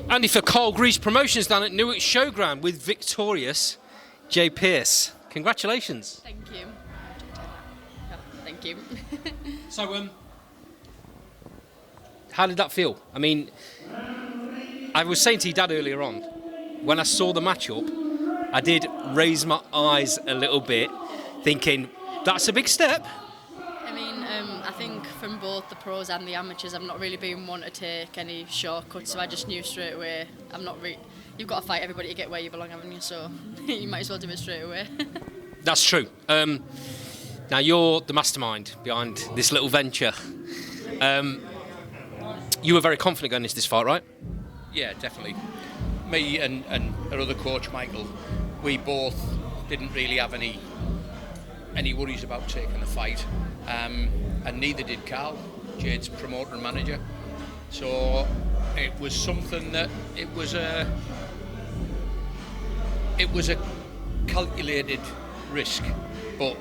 Andy, for Carl Grease Promotions down at Newark Showground with victorious Jade Pearce. Congratulations. Thank you. Thank you. So, how did that feel? I mean, I was saying to your dad earlier on, when I saw the matchup, I did raise my eyes a little bit, thinking, that's a big step. I mean, I think from both the pros and the amateurs, I've not really been one to take any shortcuts, so I just knew straight away, you've got to fight everybody to get where you belong, haven't you? So you might as well do it straight away. That's true. Now, you're the mastermind behind this little venture. You were very confident going into this fight, right? Yeah, definitely. Me and our other coach, Michael, we both didn't really have any worries about taking the fight, and neither did Carl, Jade's promoter and manager. So it was something that it was a calculated risk, but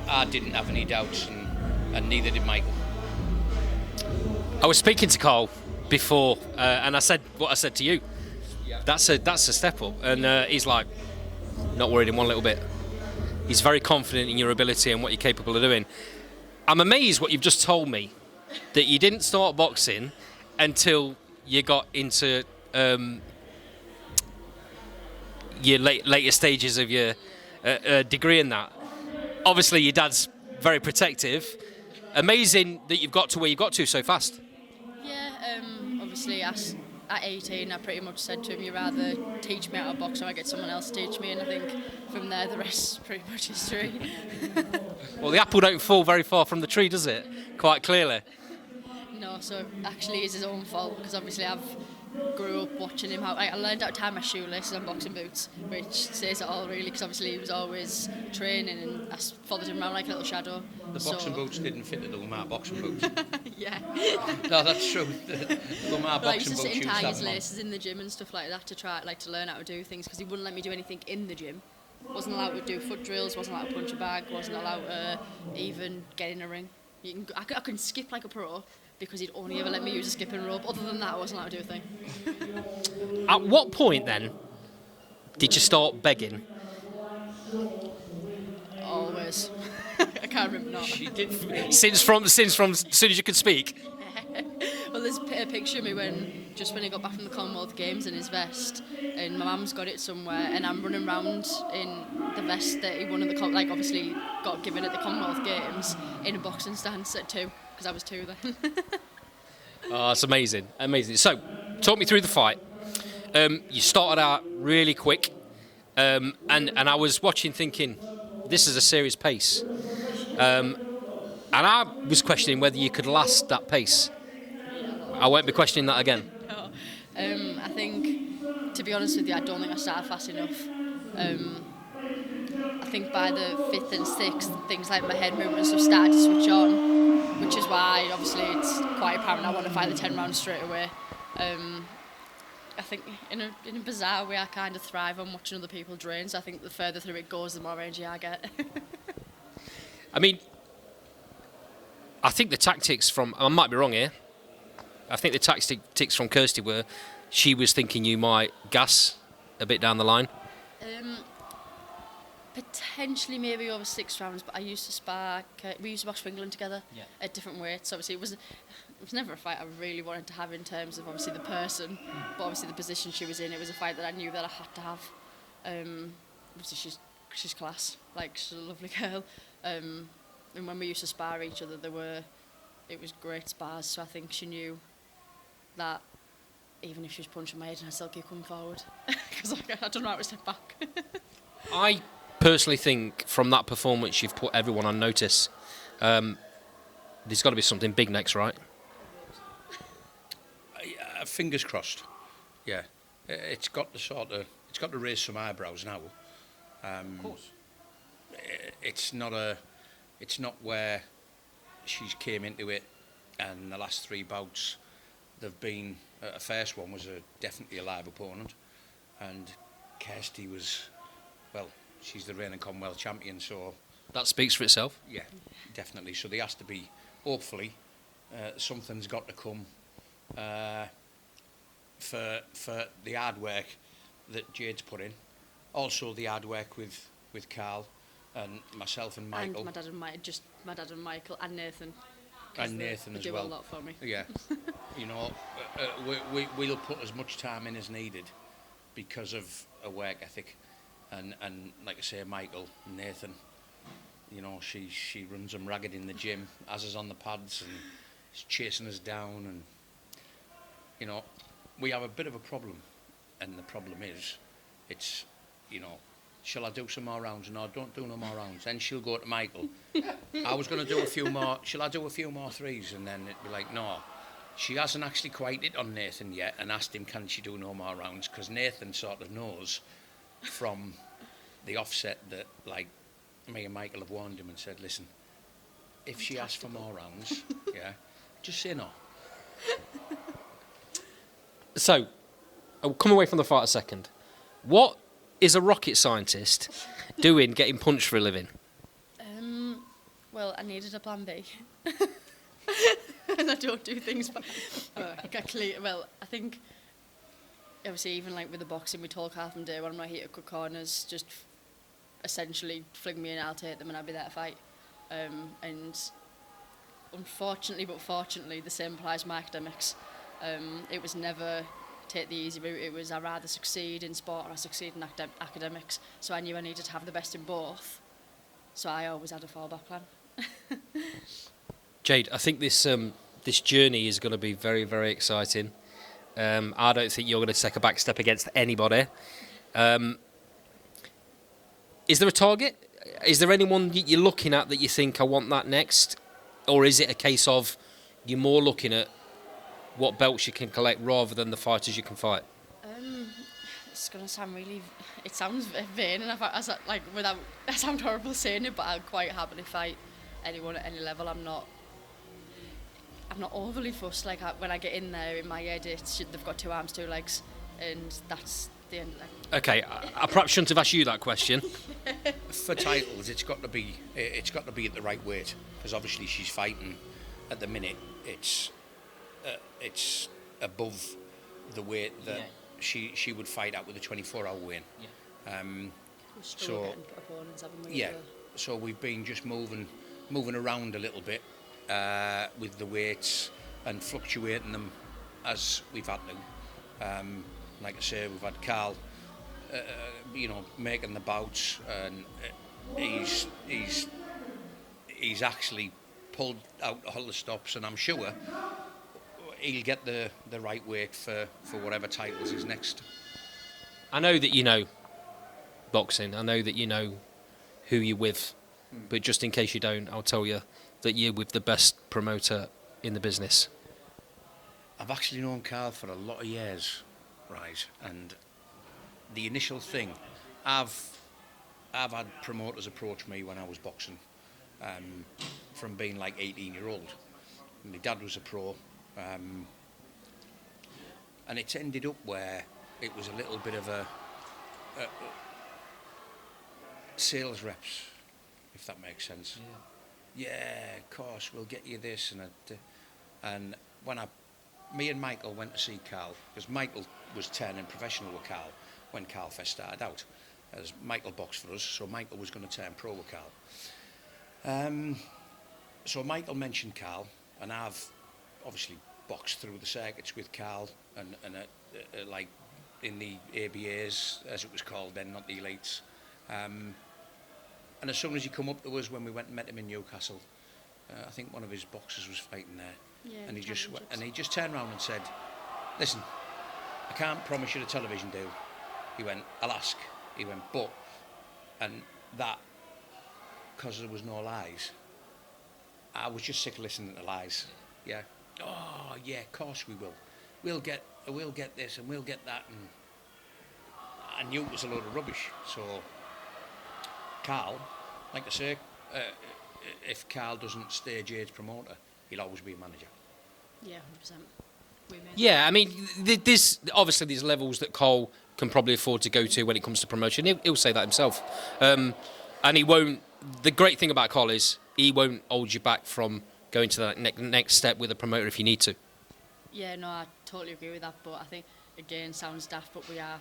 I didn't have any doubts, and neither did Michael. I was speaking to Carl before, and I said what I said to you. Yeah. That's a step up, and he's like, not worried in one little bit. He's very confident in your ability and what you're capable of doing. I'm amazed what you've just told me, that you didn't start boxing until you got into your later stages of your degree in that. Obviously, your dad's very protective. Amazing that you've got to where you got to so fast. Yeah, obviously at 18 I pretty much said to him, you rather teach me how to box or I get someone else to teach me, and I think from there the rest is pretty much history. Well, the apple don't fall very far from the tree, does it? Quite clearly. No, so actually it's his own fault, because obviously I've grew up watching him. I learned how to tie my shoelaces on boxing boots, which says it all really, because obviously he was always training and I followed him around like a little shadow. The boxing boots didn't fit the Lamar boxing boots. Yeah. No, that's true. The Lamar But I boxing used to boots sit and tie his used to have laces in the gym and stuff like that to try to learn how to do things, because he wouldn't let me do anything in the gym. Wasn't allowed to do foot drills, wasn't allowed to punch a bag, wasn't allowed to even get in a ring. I couldn't skip like a pro, because he'd only ever let me use a skipping rope. Other than that, I wasn't allowed to do a thing. At what point then did you start begging? Always. I can't remember not. She did. Since as soon as you could speak. Well, there's a picture of me when he got back from the Commonwealth Games in his vest, and my mum's got it somewhere, and I'm running around in the vest that he won at obviously got given at the Commonwealth Games in a boxing stance at 2, because I was 2 then. Oh, that's amazing. So, talk me through the fight. You started out really quick, and I was watching thinking, this is a serious pace. And I was questioning whether you could last that pace. I won't be questioning that again. No. I think, to be honest with you, I don't think I started fast enough. I think by the 5th and 6th, things like my head movements have started to switch on, which is why, obviously, it's quite apparent I want to fight the 10 rounds straight away. I think in a bizarre way, I kind of thrive on watching other people drain, so I think the further through it goes, the more energy I get. I mean, I think the tactics from, I might be wrong here, I think the tactics from Kirsty were, she was thinking you might gas a bit down the line. Potentially maybe over 6 rounds, but I used to spar. We used to box for England together at different weights. Obviously, it was never a fight I really wanted to have in terms of obviously the person, but obviously the position she was in. It was a fight that I knew that I had to have. Obviously, she's class. Like, she's a lovely girl. And when we used to spar each other, it was great spars. So I think she knew that even if she was punching my head, I'd still keep coming forward, because I don't know how to step back. I personally think from that performance you've put everyone on notice. There's got to be something big next, right? Fingers crossed. Yeah, it's got to raise some eyebrows now. Of course. It's not where she's came into it, and the last 3 bouts they've been. Her first one was definitely a live opponent, and Kirsty was, well, she's the reigning Commonwealth champion, so that speaks for itself. Yeah, definitely. So there has to be, hopefully, something's got to come for the hard work that Jade's put in. Also the hard work with Carl and myself and Michael. And my dad and Michael and Nathan. And Nathan as do well. A lot for me. Yeah. You know, we'll put as much time in as needed because of a work ethic. And like I say, Michael and Nathan, you know, she runs them ragged in the gym, as is on the pads, and is chasing us down. And, you know, we have a bit of a problem. And the problem is, it's, you know, shall I do some more rounds? No, don't do no more rounds. Then she'll go to Michael. I was going to do a few more. Shall I do a few more threes? And then it'd be like, no. She hasn't actually quite hit on Nathan yet and asked him, can she do no more rounds? Because Nathan sort of knows from the offset that, like, me and Michael have warned him and said, listen, if she asks for more rounds, yeah, just say no. So, I'll come away from the fight a second. What is a rocket scientist doing getting punched for a living? Well, I needed a plan B. And I don't do things, but well, I think obviously even like with the boxing, we talk half from day when I'm not here to cut corners, just essentially fling me and I'll take them and I'll be there to fight. And unfortunately, but fortunately, the same applies to my academics. It was never take the easy route. It was I rather succeed in sport or I succeed in academics. So I knew I needed to have the best in both. So I always had a fallback plan. Jade, I think this journey is going to be very, very exciting. I don't think you're going to take a back step against anybody. Is there a target? Is there anyone you're looking at that you think, I want that next? Or is it a case of you're more looking at what belts you can collect rather than the fighters you can fight? It's going to sound really... It sounds vain, and I sound horrible saying it, but I'd quite happily fight anyone at any level. I'm not overly fussed. Like when I get in there, in my head, they've got 2 arms, 2 legs, and that's the end of that. Okay, I perhaps shouldn't have asked you that question. For titles, it's got to be at the right weight, because obviously she's fighting at the minute. It's above the weight that she would fight at with a 24-hour weigh-in. So so we've been just moving around a little bit with the weights and fluctuating them as we've had to. Like I say, we've had Carl, you know, making the bouts, and he's actually pulled out all the stops, and I'm sure he'll get the right weight for whatever titles is next. I know that you know boxing. I know that you know who you're with. But just in case you don't, I'll tell you that you're with the best promoter in the business. I've actually known Carl for a lot of years, right? And the initial thing, I've had promoters approach me when I was boxing, from being like 18-year-old. My dad was a pro. And it's ended up where it was a little bit of a sales reps, if that makes sense. Yeah, of course, we'll get you this. And when me and Michael went to see Carl, because Michael was turning professional with Carl when Carl first started out, as Michael boxed for us, so Michael was going to turn pro with Carl. So Michael mentioned Carl, and I've obviously boxed through the circuits with Carl, and like in the ABAs, as it was called then, not the elites. And as soon as he come up to us when we went and met him in Newcastle, I think one of his boxers was fighting there, and he just turned around and said, "Listen, I can't promise you the television deal." He went, "I'll ask." He went, "But," and that, because there was no lies, I was just sick of listening to lies. Yeah. Oh yeah, of course we will. We'll get this and we'll get that, and I knew it was a load of rubbish. So Carl, like I say, if Carl doesn't stay Jade's promoter, he'll always be a manager. Yeah, 100%. Yeah, I mean, there's obviously these levels that Cole can probably afford to go to when it comes to promotion. He'll say that himself, and he won't. The great thing about Cole is he won't hold you back from going to that next step with a promoter if you need to. Yeah, no, I totally agree with that. But I think, again, sounds daft, but we are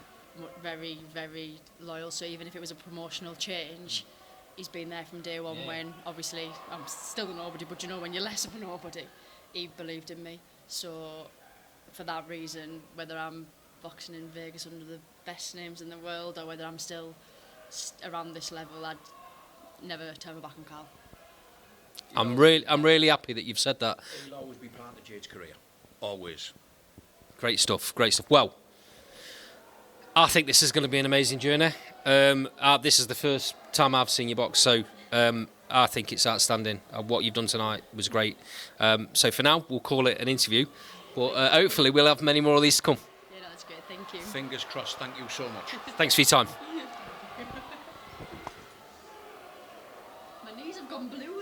very, very loyal. So even if it was a promotional change, he's been there from day one. When obviously I'm still a nobody, but you know, when you're less of a nobody, he believed in me. So for that reason, whether I'm boxing in Vegas under the best names in the world or whether I'm still around this level, I'd never turn my back on Carl. I'm really happy that you've said that. He'll always be part of Jade's career. Always. Great stuff, great stuff. Well, I think this is going to be an amazing journey. This is the first time I've seen you box, so I think it's outstanding. What you've done tonight was great. So for now, we'll call it an interview, but hopefully we'll have many more of these to come. Yeah, no, that's great. Thank you. Fingers crossed. Thank you so much. Thanks for your time. My knees have gone blue.